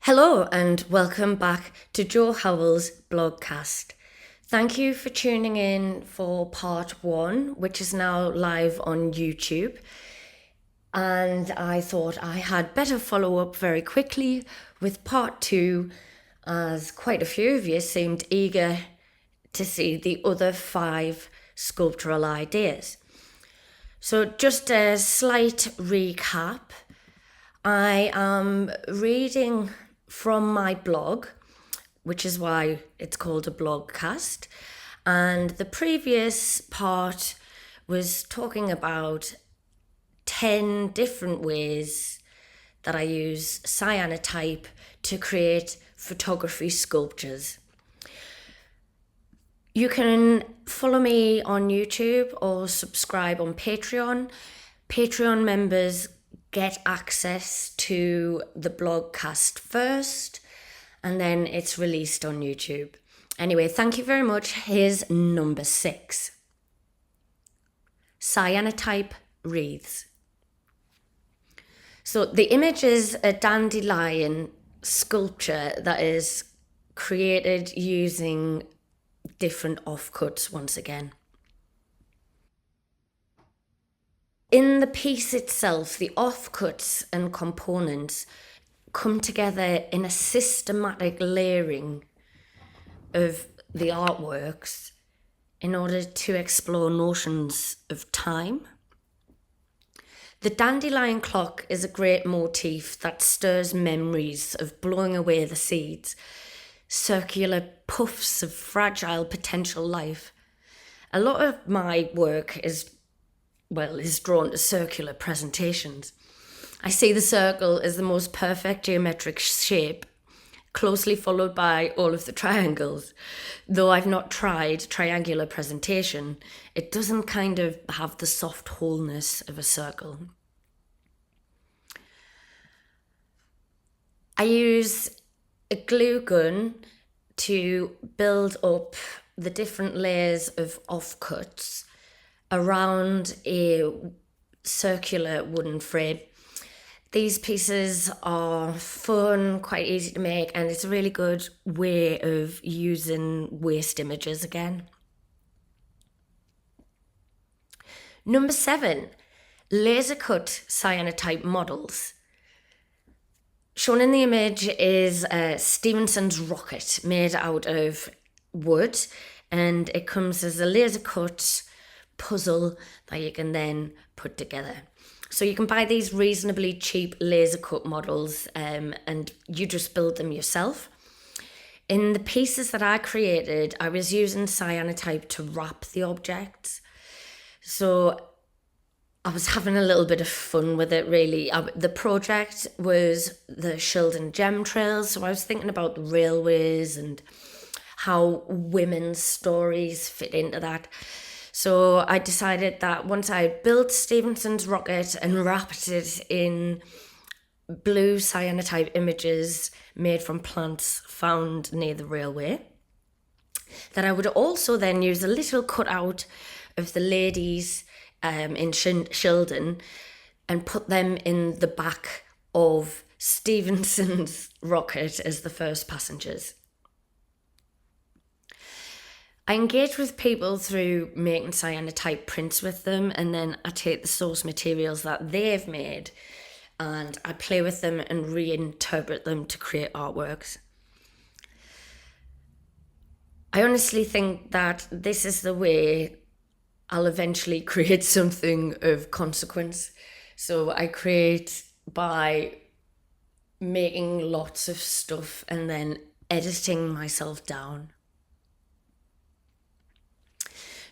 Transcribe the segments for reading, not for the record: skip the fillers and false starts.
Hello and welcome back to Jo Howell's Blogcast. Thank you for tuning in for part 1, which is now live on YouTube. And I thought I had better follow up very quickly with part 2, as quite a few of you seemed eager to see the other 5 sculptural ideas. So just a slight recap. I am reading from my blog, which is why it's called a blogcast. And the previous part was talking about 10 different ways that I use cyanotype to create photography sculptures. You can follow me on YouTube or subscribe on Patreon. Patreon members get access to the blogcast first, and then it's released on YouTube. Anyway, thank you very much. Here's number 6. Cyanotype wreaths. So the image is a dandelion sculpture that is created using different offcuts once again. In the piece itself, the offcuts and components come together in a systematic layering of the artworks in order to explore notions of time. The dandelion clock is a great motif that stirs memories of blowing away the seeds, circular puffs of fragile potential life. A lot of my work is drawn to circular presentations. I see the circle as the most perfect geometric shape, closely followed by all of the triangles. Though I've not tried triangular presentation, it doesn't kind of have the soft wholeness of a circle. I use a glue gun to build up the different layers of offcuts around a circular wooden frame. These pieces are fun, quite easy to make, and it's a really good way of using waste images again. Number 7, laser cut cyanotype models. Shown in the image is Stephenson's rocket made out of wood, and it comes as a laser cut puzzle that you can then put together. So you can buy these reasonably cheap laser cut models and you just build them yourself. In the pieces that I created, I was using cyanotype to wrap the objects. So I was having a little bit of fun with it, really. The project was the Shildon Gem Trails, so I was thinking about the railways and how women's stories fit into that. So I decided that once I built Stephenson's rocket and wrapped it in blue cyanotype images made from plants found near the railway, that I would also then use a little cutout of the ladies in Shildon and put them in the back of Stephenson's rocket as the first passengers. I engage with people through making cyanotype prints with them, and then I take the source materials that they've made and I play with them and reinterpret them to create artworks. I honestly think that this is the way I'll eventually create something of consequence. So I create by making lots of stuff and then editing myself down.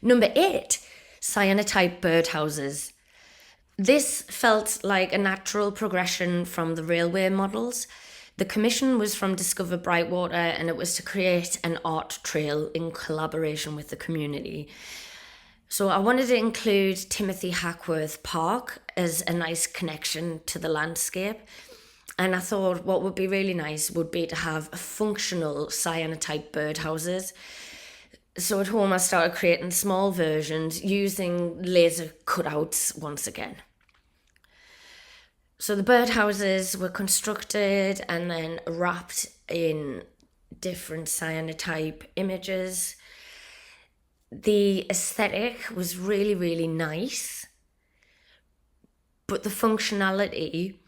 Number 8, cyanotype birdhouses. This felt like a natural progression from the railway models. The commission was from Discover Brightwater, and it was to create an art trail in collaboration with the community. So I wanted to include Timothy Hackworth Park as a nice connection to the landscape. And I thought what would be really nice would be to have functional cyanotype birdhouses. So at home I started creating small versions using laser cutouts once again. So the birdhouses were constructed and then wrapped in different cyanotype images. The aesthetic was really, really nice, but the functionality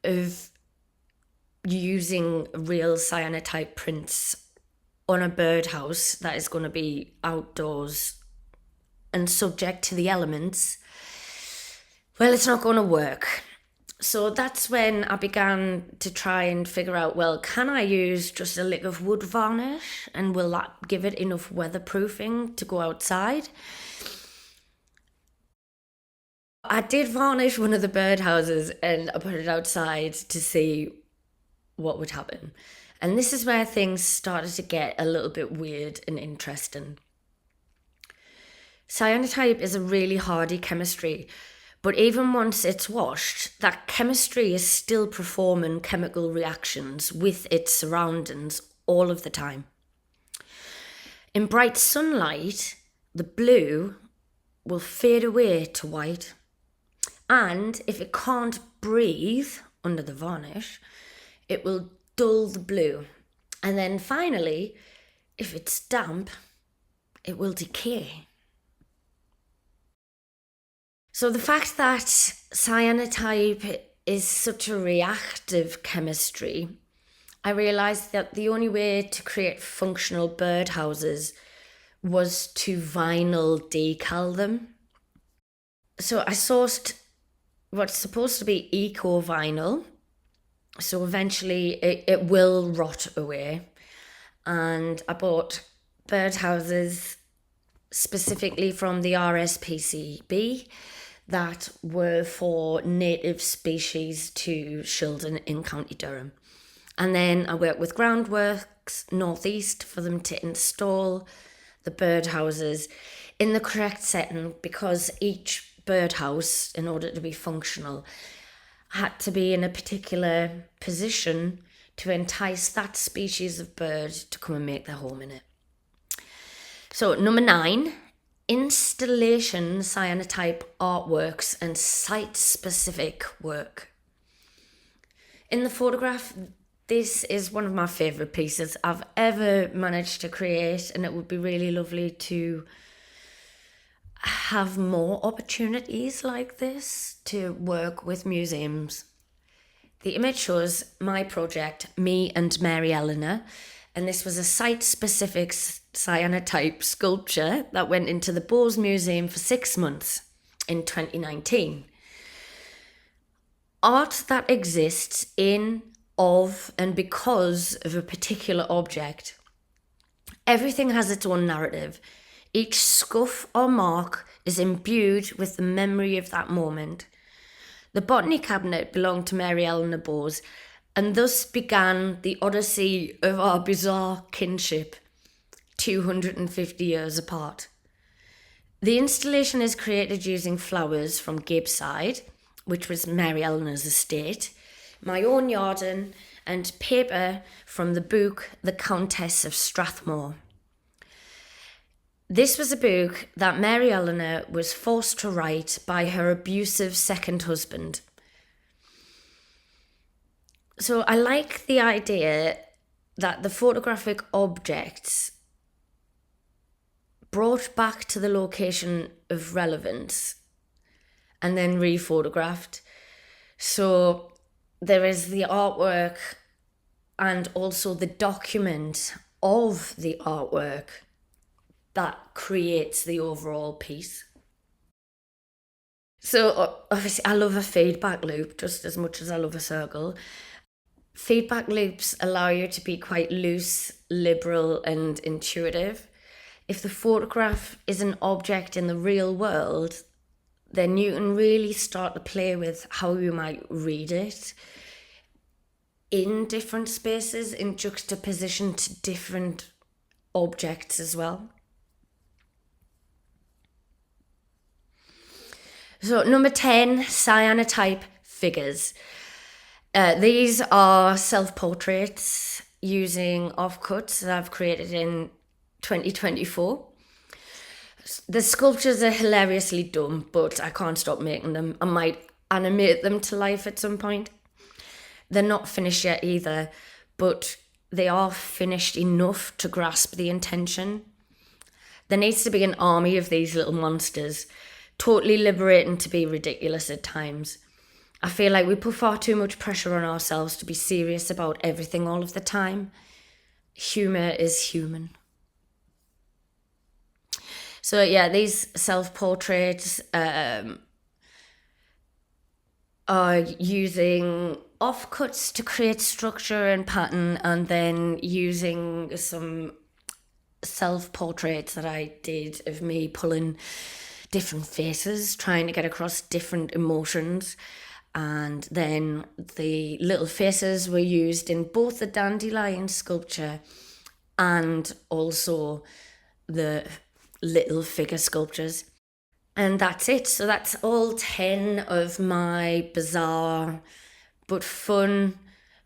of using real cyanotype prints on a birdhouse that is going to be outdoors and subject to the elements, well, it's not going to work. So that's when I began to try and figure out, well, can I use just a lick of wood varnish and will that give it enough weatherproofing to go outside? I did varnish one of the birdhouses and I put it outside to see what would happen. And this is where things started to get a little bit weird and interesting. Cyanotype is a really hardy chemistry, but even once it's washed, that chemistry is still performing chemical reactions with its surroundings all of the time. In bright sunlight, the blue will fade away to white. And if it can't breathe under the varnish, it will dull the blue. And then finally, if it's damp, it will decay. So the fact that cyanotype is such a reactive chemistry, I realised that the only way to create functional birdhouses was to vinyl decal them. So I sourced what's supposed to be eco vinyl. So eventually it will rot away. And I bought birdhouses specifically from the RSPCB that were for native species to Shildon in County Durham. And then I worked with Groundworks Northeast for them to install the birdhouses in the correct setting, because each birdhouse, in order to be functional, had to be in a particular position to entice that species of bird to come and make their home in it. So 9, installation cyanotype artworks and site-specific work. In the photograph, this is one of my favourite pieces I've ever managed to create, and it would be really lovely to have more opportunities like this to work with museums. The image shows my project, me and Mary Eleanor, and this was a site-specific cyanotype sculpture that went into the Bowes Museum for 6 months in 2019. Art that exists in, of, and because of a particular object. Everything has its own narrative. Each scuff or mark is imbued with the memory of that moment. The botany cabinet belonged to Mary Eleanor Bowes, and thus began the odyssey of our bizarre kinship, 250 years apart. The installation is created using flowers from Gibside, which was Mary Eleanor's estate, my own garden, and paper from the book The Countess of Strathmore. This was a book that Mary Eleanor was forced to write by her abusive second husband. So I like the idea that the photographic objects brought back to the location of relevance and then re-photographed. So there is the artwork and also the document of the artwork that creates the overall piece. So obviously I love a feedback loop just as much as I love a circle. Feedback loops allow you to be quite loose, liberal and intuitive. If the photograph is an object in the real world, then you can really start to play with how you might read it in different spaces, in juxtaposition to different objects as well. So 10, cyanotype figures. These are self-portraits using offcuts that I've created in 2024. The sculptures are hilariously dumb, but I can't stop making them. I might animate them to life at some point. They're not finished yet either, but they are finished enough to grasp the intention. There needs to be an army of these little monsters, totally liberating to be ridiculous at times. I feel like we put far too much pressure on ourselves to be serious about everything all of the time. Humour is human. So yeah, these self-portraits are using offcuts to create structure and pattern, and then using some self-portraits that I did of me pulling different faces, trying to get across different emotions. And then the little faces were used in both the dandelion sculpture and also the little figure sculptures. And that's it. So that's all 10 of my bizarre but fun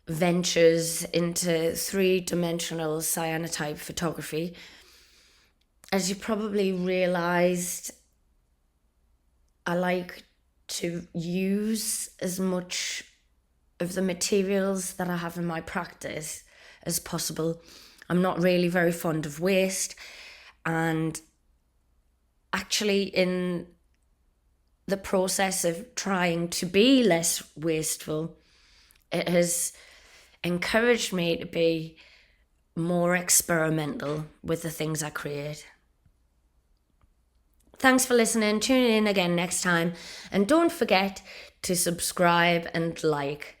ventures into three-dimensional cyanotype photography. As you probably realised, I like to use as much of the materials that I have in my practice as possible. I'm not really very fond of waste, and actually in the process of trying to be less wasteful, it has encouraged me to be more experimental with the things I create. Thanks for listening. Tune in again next time. And don't forget to subscribe and like.